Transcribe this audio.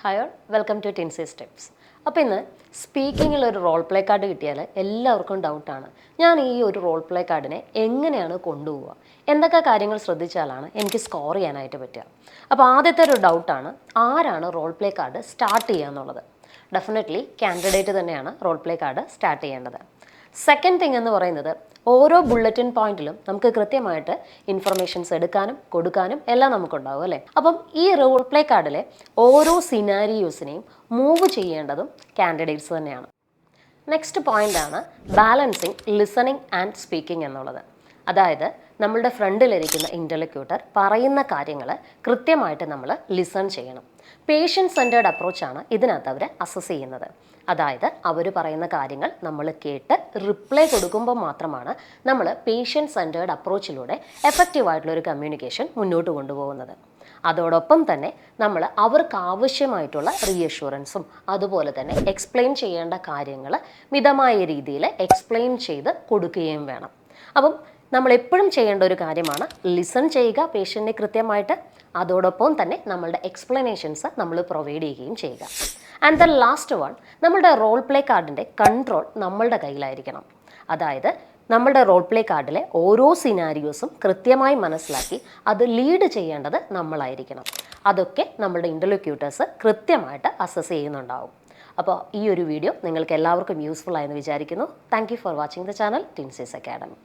Hi all, welcome to Tinsy Steps. അപ്പോൾ ഇന്ന് സ്പീക്കിങ്ങിൽ ഒരു റോൾ പ്ലേ കാർഡ് കിട്ടിയാൽ എല്ലാവർക്കും ഡൗട്ടാണ്. ഞാൻ ഈ ഒരു റോൾ പ്ലേ കാർഡിനെ എങ്ങനെയാണ് കൊണ്ടുപോവുക, എന്തൊക്കെ കാര്യങ്ങൾ ശ്രദ്ധിച്ചാലാണ് എനിക്ക് സ്കോർ ചെയ്യാനായിട്ട് പറ്റുക. അപ്പോൾ ആദ്യത്തെ ഒരു ഡൗട്ടാണ്, ആരാണ് റോൾ പ്ലേ കാർഡ് സ്റ്റാർട്ട് ചെയ്യുക എന്നുള്ളത്. ഡെഫിനറ്റ്ലി കാൻഡിഡേറ്റ് തന്നെയാണ് റോൾ പ്ലേ കാർഡ് സ്റ്റാർട്ട് ചെയ്യേണ്ടത്. സെക്കൻഡ് തിങ് എന്ന് പറയുന്നത്, ഓരോ ബുള്ളറ്റിൻ പോയിന്റിലും നമുക്ക് കൃത്യമായിട്ട് ഇൻഫർമേഷൻസ് എടുക്കാനും കൊടുക്കാനും എല്ലാം നമുക്കുണ്ടാവും അല്ലേ. അപ്പം ഈ റോൾ പ്ലേ കാർഡിലെ ഓരോ സിനാരിയോസിനെയും മൂവ് ചെയ്യേണ്ടതും കാൻഡിഡേറ്റ്സ് തന്നെയാണ്. നെക്സ്റ്റ് പോയിന്റാണ് ബാലൻസിങ് ലിസണിങ് ആൻഡ് സ്പീക്കിംഗ് എന്നുള്ളത്. അതായത് നമ്മളുടെ ഫ്രണ്ടിലിരിക്കുന്ന ഇൻ്റർലോക്യൂട്ടർ പറയുന്ന കാര്യങ്ങൾ കൃത്യമായിട്ട് നമ്മൾ ലിസൺ ചെയ്യണം. പേഷ്യൻറ്റ് സെൻറ്റേർഡ് അപ്രോച്ചാണ് ഇതിനകത്ത് അവർ അസസ് ചെയ്യുന്നത്. അതായത് അവർ പറയുന്ന കാര്യങ്ങൾ നമ്മൾ കേട്ട് റിപ്ലൈ കൊടുക്കുമ്പോൾ മാത്രമാണ് നമ്മൾ പേഷ്യൻറ്റ് സെൻറ്റേർഡ് അപ്രോച്ചിലൂടെ എഫക്റ്റീവായിട്ടുള്ളൊരു കമ്മ്യൂണിക്കേഷൻ മുന്നോട്ട് കൊണ്ടുപോകുന്നത്. അതോടൊപ്പം തന്നെ നമ്മൾ അവർക്ക് ആവശ്യമായിട്ടുള്ള റീഅഷ്യൂറൻസും അതുപോലെ തന്നെ എക്സ്പ്ലെയിൻ ചെയ്യേണ്ട കാര്യങ്ങൾ മിതമായ രീതിയിൽ എക്സ്പ്ലെയിൻ ചെയ്ത് കൊടുക്കുകയും വേണം. അപ്പം നമ്മൾ എപ്പോഴും ചെയ്യേണ്ട ഒരു കാര്യമാണ് ലിസൺ ചെയ്യുക പേഷ്യൻറ്റിനെ കൃത്യമായിട്ട്, അതോടൊപ്പം തന്നെ നമ്മളുടെ എക്സ്പ്ലനേഷൻസ് നമ്മൾ പ്രൊവൈഡ് ചെയ്യുകയും ചെയ്യുക. ആൻഡ് ദ ലാസ്റ്റ് വൺ, നമ്മളുടെ റോൾ പ്ലേ കാർഡിൻ്റെ കൺട്രോൾ നമ്മളുടെ കയ്യിലായിരിക്കണം. അതായത് നമ്മളുടെ റോൾ പ്ലേ കാർഡിലെ ഓരോ സിനാരിയോസും കൃത്യമായി മനസ്സിലാക്കി അത് ലീഡ് ചെയ്യേണ്ടത് നമ്മളായിരിക്കണം. അതൊക്കെ നമ്മളുടെ ഇൻ്റർലോക്യൂട്ടേഴ്സ് കൃത്യമായിട്ട് അസസ് ചെയ്യുന്നുണ്ടാവും. അപ്പോൾ ഈ ഒരു വീഡിയോ നിങ്ങൾക്ക് എല്ലാവർക്കും യൂസ്ഫുൾ ആയെന്ന് വിചാരിക്കുന്നു. Thank you for watching the channel ടിൻസീസ് അക്കാഡമി.